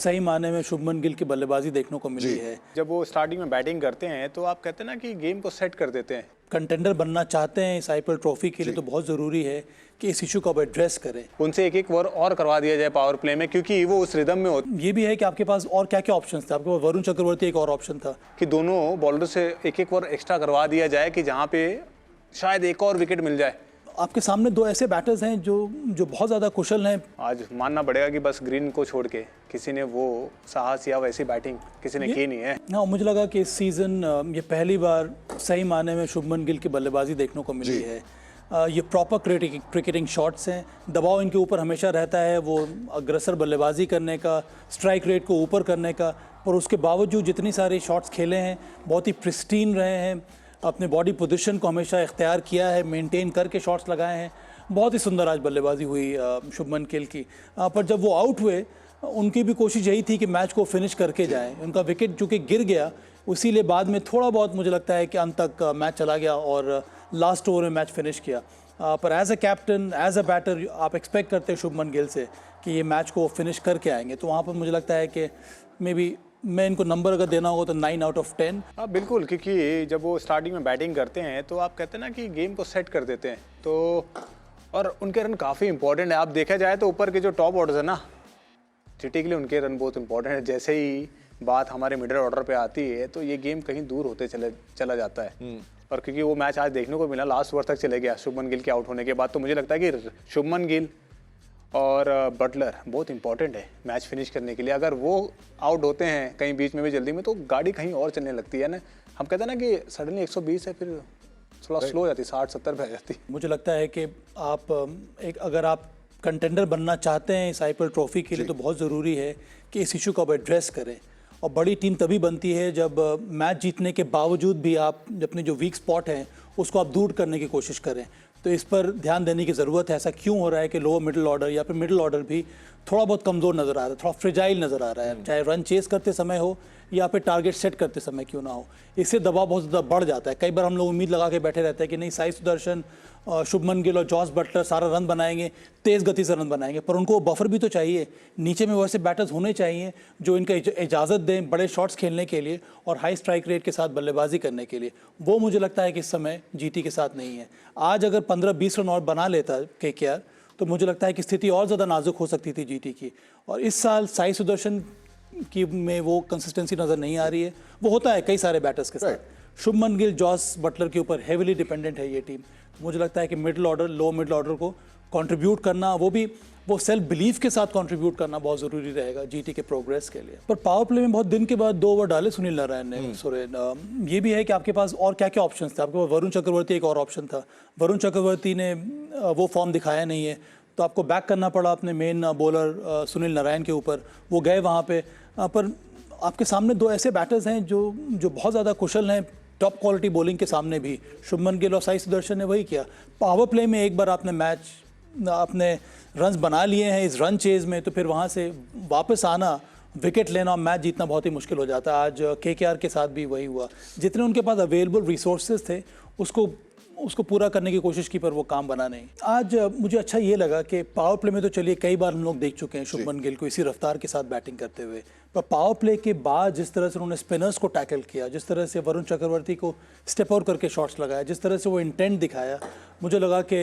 सही माने में शुभमन गिल की बल्लेबाजी देखने को मिली है। जब वो स्टार्टिंग में बैटिंग करते हैं तो आप कहते हैं ना कि गेम को सेट कर देते हैं। कंटेंडर बनना चाहते हैं इस आईपीएल ट्रॉफी के लिए तो बहुत ज़रूरी है कि इस इशू को अब एड्रेस करें। उनसे एक ओवर और करवा दिया जाए पावर प्ले में, क्योंकि वो उस रिदम में होते। ये भी है कि आपके पास और क्या क्या ऑप्शंस थे। आपके पास वरुण चक्रवर्ती एक और ऑप्शन था कि दोनों बॉलर से एक ओवर एक्स्ट्रा करवा दिया जाए कि जहाँ पे शायद एक और विकेट मिल जाए। आपके सामने दो ऐसे बैटर्स हैं जो बहुत ज़्यादा कुशल हैं। आज मानना पड़ेगा कि बस ग्रीन को छोड़ के किसी ने वो साहस या वैसी बैटिंग किसी ने की नहीं है। हाँ, मुझे लगा कि इस सीज़न ये पहली बार सही माने में शुभमन गिल की बल्लेबाजी देखने को मिली है। ये प्रॉपर क्रिकेटिंग शॉट्स हैं, दबाव इनके ऊपर हमेशा रहता है, वो अग्रसर बल्लेबाजी करने का, स्ट्राइक रेट को ऊपर करने का, पर उसके बावजूद जितनी सारी शॉट्स खेले हैं बहुत ही प्रिस्टीन रहे हैं। अपने बॉडी पोजीशन को हमेशा इख्तियार किया है, मेंटेन करके शॉट्स लगाए हैं। बहुत ही सुंदर आज बल्लेबाजी हुई शुभमन गिल की। पर जब वो आउट हुए उनकी भी कोशिश यही थी कि मैच को फिनिश करके जाएं। उनका विकेट चूँकि गिर गया इसीलिए बाद में थोड़ा बहुत मुझे लगता है कि अंत तक मैच चला गया और लास्ट ओवर में मैच फिनिश किया। पर as a captain, as a batter आप एक्सपेक्ट करते हैं शुभमन गिल से कि ये मैच को फिनिश करके आएंगे। तो वहाँ पर मुझे लगता है कि मे बी मैं इनको नंबर अगर देना होगा तो 9 आउट ऑफ 10। हाँ बिल्कुल, क्योंकि जब वो स्टार्टिंग में बैटिंग करते हैं तो आप कहते हैं ना कि गेम को सेट कर देते हैं। तो और उनके रन काफ़ी इंपॉर्टेंट है। आप देखा जाए तो ऊपर के जो टॉप ऑर्डर्स है ना, जीटी के लिए उनके रन बहुत इंपॉर्टेंट है। जैसे ही बात हमारे मिडिल ऑर्डर पे आती है तो ये गेम कहीं दूर होते चला जाता है। और क्योंकि वो मैच आज देखने को मिला, लास्ट ओवर तक चले गया शुभमन गिल के आउट होने के बाद, तो मुझे लगता है कि शुभमन गिल और बटलर बहुत इंपॉर्टेंट है मैच फिनिश करने के लिए। अगर वो आउट होते हैं कहीं बीच में भी जल्दी में तो गाड़ी कहीं और चलने लगती है ना। हम कहते हैं ना कि सडनली 120 है, फिर थोड़ा स्लो हो जाती, 60-70 पे आ जाती। मुझे लगता है कि आप अगर आप कंटेंडर बनना चाहते हैं इस आईपीएल ट्रॉफी के लिए तो बहुत ज़रूरी है कि इस इशू को अब एड्रेस करें। और बड़ी टीम तभी बनती है जब मैच जीतने के बावजूद भी आप अपने जो वीक स्पॉट हैं उसको आप दूर करने की कोशिश करें। तो इस पर ध्यान देने की ज़रूरत है। ऐसा क्यों हो रहा है कि लोअर मिडिल ऑर्डर या फिर मिडिल ऑर्डर भी थोड़ा बहुत कमज़ोर नज़र आ रहा है, थोड़ा फ्रेजाइल नज़र आ रहा है, चाहे रन चेस करते समय हो या फिर टारगेट सेट करते समय क्यों ना हो। इससे दबाव बहुत ज़्यादा बढ़ जाता है। कई बार हम लोग उम्मीद लगा के बैठे रहते हैं कि नहीं साई सुदर्शन, शुभमन गिल और जॉस बटलर सारा रन बनाएंगे, तेज़ गति से रन बनाएंगे, पर उनको बफर भी तो चाहिए। नीचे में वैसे बैटर्स होने चाहिए जो इनका इजाज़त दें बड़े शॉट्स खेलने के लिए और हाई स्ट्राइक रेट के साथ बल्लेबाजी करने के लिए। वो मुझे लगता है कि इस समय जीटी के साथ नहीं है। आज अगर 15-20 रन और बना लेता केकेआर तो मुझे लगता है कि स्थिति और ज़्यादा नाजुक हो सकती थी जीटी की। और इस साल साई सुदर्शन की में वो कंसिस्टेंसी नज़र नहीं आ रही है। वो होता है कई सारे बैटर्स के साथ। शुभमन गिल, जॉस बटलर के ऊपर हेविली डिपेंडेंट है ये टीम। मुझे लगता है कि middle order, low middle order को कंट्रीब्यूट करना, वो सेल्फ बिलीफ के साथ कंट्रीब्यूट करना बहुत ज़रूरी रहेगा जीटी के प्रोग्रेस के लिए। पर पावर प्ले में बहुत दिन के बाद 2 ओवर डाले सुनील नारायण ने। सुरेन, ये भी है कि आपके पास और क्या क्या ऑप्शन थे। आपके पास वरुण चक्रवर्ती एक और ऑप्शन था। वरुण चक्रवर्ती ने वो फॉर्म दिखाया नहीं है तो आपको बैक करना पड़ा अपने मेन बॉलर सुनील नारायण के ऊपर। वो गए वहाँ पे, पर आपके सामने दो ऐसे बैटर्स हैं जो बहुत ज़्यादा कुशल हैं टॉप क्वालिटी बॉलिंग के सामने भी। शुभमन गिल और साई सुदर्शन ने वही किया। पावर प्ले में एक बार आपने अपने रन्स बना लिए हैं इस रन चेज में, तो फिर वहाँ से वापस आना, विकेट लेना और मैच जीतना बहुत ही मुश्किल हो जाता है। आज केकेआर के साथ भी वही हुआ। जितने उनके पास अवेलेबल रिसोर्सेज थे उसको पूरा करने की कोशिश की, पर वो काम बना नहीं। आज मुझे अच्छा ये लगा कि पावर प्ले में तो चलिए कई बार हम लोग देख चुके हैं शुभमन गिल को इसी रफ्तार के साथ बैटिंग करते हुए, पर पावर प्ले के बाद जिस तरह से उन्होंने स्पिनर्स को टैकल किया, जिस तरह से वरुण चक्रवर्ती को स्टेप आउट करके शॉट्स लगाया, जिस तरह से वो इंटेंट दिखाया, मुझे लगा कि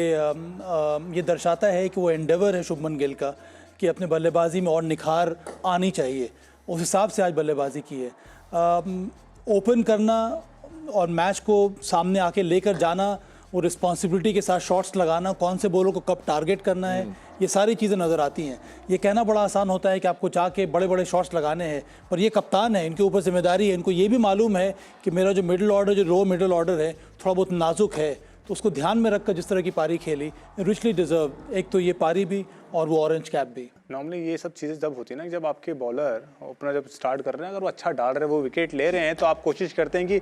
ये दर्शाता है कि वो एंडेवर है शुभमन गिल का कि अपने बल्लेबाजी में और निखार आनी चाहिए। उस हिसाब से आज बल्लेबाजी की है। ओपन करना और मैच को सामने आके लेकर जाना, वो रिस्पॉन्सिबिलिटी के साथ शॉट्स लगाना, कौन से बॉलों को कब टारगेट करना है, ये सारी चीज़ें नज़र आती हैं। ये कहना बड़ा आसान होता है कि आपको जाके बड़े बड़े शॉट्स लगाने हैं, पर ये कप्तान है, इनके ऊपर जिम्मेदारी है। इनको ये भी मालूम है कि मेरा जो मिडिल ऑर्डर, जो लो मिडिल ऑर्डर है, थोड़ा बहुत नाजुक है, तो उसको ध्यान में रखकर जिस तरह की पारी खेली, रिचली डिजर्व। एक तो ये पारी भी और वो ऑरेंज कैप भी। नॉर्मली ये सब चीज़ें जब होती है ना, जब आपके बॉलर ओपनर जब स्टार्ट कर रहे हैं, अगर वो अच्छा डाल रहे हैं, वो विकेट ले रहे हैं, तो आप कोशिश करते हैं कि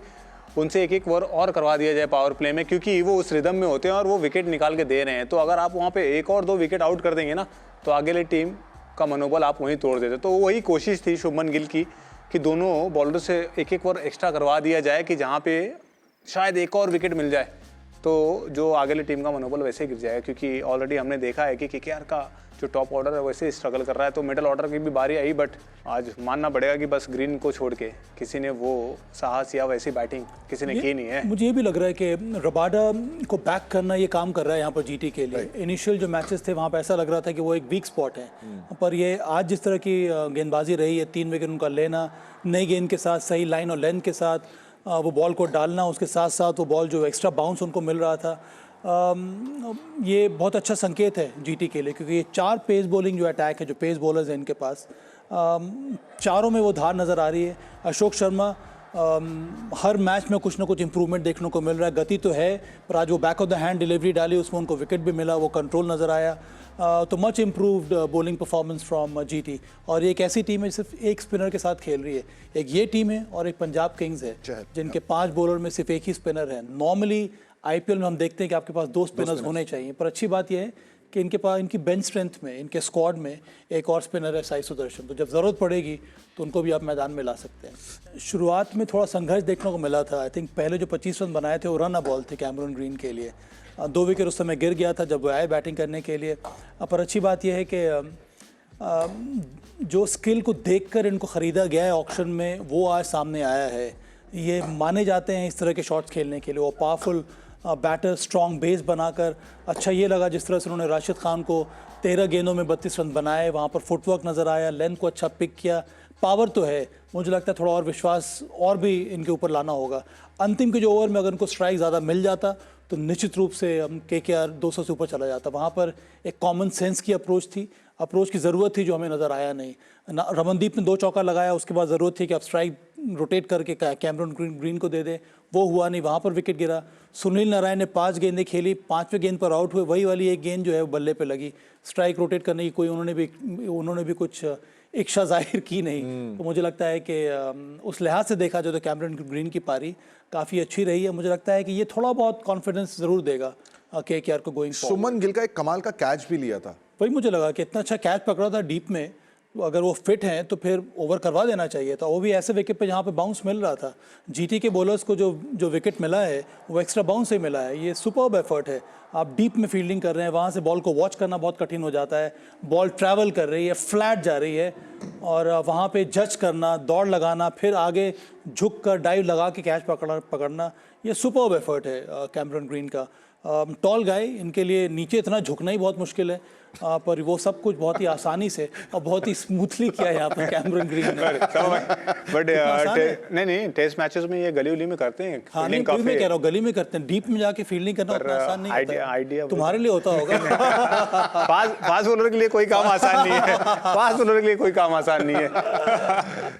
उनसे एक ओवर और करवा दिया जाए पावर प्ले में, क्योंकि वो उस रिदम में होते हैं और वो विकेट निकाल के दे रहे हैं। तो अगर आप वहाँ पे 1 और 2 विकेट आउट कर देंगे ना, तो आगे वाली टीम का मनोबल आप वहीं तोड़ देते। तो वही कोशिश थी शुभमन गिल की कि दोनों बॉलर से एक ओवर एक्स्ट्रा करवा दिया जाए कि जहाँ पे शायद 1 और विकेट मिल जाए, तो जो आगे वाली टीम का मनोबल वैसे गिर जाएगा। क्योंकि ऑलरेडी हमने देखा है कि केकेआर का जो टॉप ऑर्डर है वैसे ही स्ट्रगल कर रहा है, तो मिडल ऑर्डर की भी बारी आई, बट आज मानना पड़ेगा कि बस ग्रीन को छोड़ के किसी ने वो साहस या वैसी बैटिंग किसी ने की नहीं है। मुझे ये भी लग रहा है कि रबाडा को बैक करना ये काम कर रहा है यहाँ पर जीटी के लिए। इनिशियल जो मैचेस थे वहाँ पर ऐसा लग रहा था कि वो एक वीक स्पॉट है, पर ये आज जिस तरह की गेंदबाजी रही है, 3 विकेट उनका लेना, नई गेंद के साथ सही लाइन और लेंथ के साथ वो बॉल को डालना, उसके साथ साथ वो बॉल जो एक्स्ट्रा बाउंस उनको मिल रहा था, ये बहुत अच्छा संकेत है जीटी के लिए, क्योंकि ये 4 पेस बॉलिंग जो अटैक है, जो पेस बॉलर्स हैं इनके पास, चारों में वो धार नज़र आ रही है। अशोक शर्मा हर मैच में कुछ ना कुछ इंप्रूवमेंट देखने को मिल रहा है। गति तो है, पर आज वो back of the hand delivery डाली, उसमें उनको विकेट भी मिला, वो कंट्रोल नज़र आया। तो much improved bowling performance from GT. और ये एक ऐसी टीम है सिर्फ एक स्पिनर के साथ खेल रही है। एक ये टीम है और एक पंजाब किंग्स है, जिनके 5 बॉलर में सिर्फ एक ही स्पिनर है। नॉर्मली आईपीएल में हम देखते हैं कि आपके पास 2 स्पिनर्स होने चाहिए, पर अच्छी बात यह है कि इनके पास, इनकी बेंच स्ट्रेंथ में, इनके स्क्वाड में एक और स्पिनर है, साई सुदर्शन। तो जब ज़रूरत पड़ेगी तो उनको भी आप मैदान में ला सकते हैं। शुरुआत में थोड़ा संघर्ष देखने को मिला था। आई थिंक पहले जो 25 रन बनाए थे वो रन बॉल थे कैमरून ग्रीन के लिए। 2 विकेट उस समय गिर गया था जब वो आए बैटिंग करने के लिए। पर अच्छी बात यह है कि जो स्किल को देखकर इनको ख़रीदा गया है ऑक्शन में, वो आज सामने आया है। ये माने जाते हैं इस तरह के शॉट्स खेलने के लिए। वो पावरफुल बैटर, स्ट्रॉन्ग बेस बनाकर, अच्छा ये लगा जिस तरह से उन्होंने राशिद खान को 13 गेंदों में 32 रन बनाए, वहाँ पर फुटवर्क नज़र आया, लेंथ को अच्छा पिक किया। पावर तो है, मुझे लगता है थोड़ा और विश्वास और भी इनके ऊपर लाना होगा। अंतिम के जो ओवर में अगर इनको स्ट्राइक ज़्यादा मिल जाता तो निश्चित रूप से हम केकेआर 200 से ऊपर चला जाता। वहाँ पर एक कॉमन सेंस की अप्रोच की ज़रूरत थी, जो हमें नज़र आया नहीं। रमनदीप ने 2 चौका लगाया, उसके बाद ज़रूरत थी कि आप स्ट्राइक रोटेट करके कैमरून ग्रीन को दे दें, वो हुआ नहीं, वहाँ पर विकेट गिरा। सुनील नारायण ने 5 गेंदें खेली, 5वें गेंद पर आउट हुए, वही वाली एक गेंद जो है वो बल्ले पे लगी। स्ट्राइक रोटेट करने की कोई उन्होंने भी कुछ इच्छा जाहिर की नहीं। तो मुझे लगता है कि उस लिहाज से देखा जाए तो कैमरून ग्रीन की पारी काफ़ी अच्छी रही है। मुझे लगता है कि ये थोड़ा बहुत कॉन्फिडेंस ज़रूर देगा केकेआर को गोइंग फॉरवर्ड। सुमन गिल का एक कमाल का कैच भी लिया था। वही मुझे लगा कि इतना अच्छा कैच पकड़ा था डीप में, तो अगर वो फिट हैं तो फिर ओवर करवा देना चाहिए था। वो भी ऐसे विकेट पे जहाँ पे बाउंस मिल रहा था। जीटी के बॉलर्स को जो विकेट मिला है वो एक्स्ट्रा बाउंस से मिला है। ये सुपर्ब एफर्ट है। आप डीप में फील्डिंग कर रहे हैं, वहाँ से बॉल को वॉच करना बहुत कठिन हो जाता है। बॉल ट्रैवल कर रही है, फ्लैट जा रही है, और वहाँ पे जज करना, दौड़ लगाना, फिर आगे झुक कर डाइव लगा के कैच पकड़ना, ये सुपर्ब एफर्ट है कैमरून ग्रीन का। टॉल गाय, इनके लिए नीचे इतना झुकना ही बहुत मुश्किल है, पर वो सब कुछ बहुत ही आसानी से और बहुत ही स्मूथली किया है यहाँ पर कैमरून ग्रीन ने। बट नहीं, टेस्ट मैचेस में ये गली उली में करते हैं। हाँ नहीं, वही मैं कह रहा हूँ, गली में करते हैं। डीप में जाके फील्डिंग करना उतना आसान नहीं होता है। आइडिया तुम्हारे लिए होता होगा। फास्ट बॉलर के लिए कोई काम आसान नहीं है। फास्ट बॉलर के लिए कोई काम आसान नहीं है।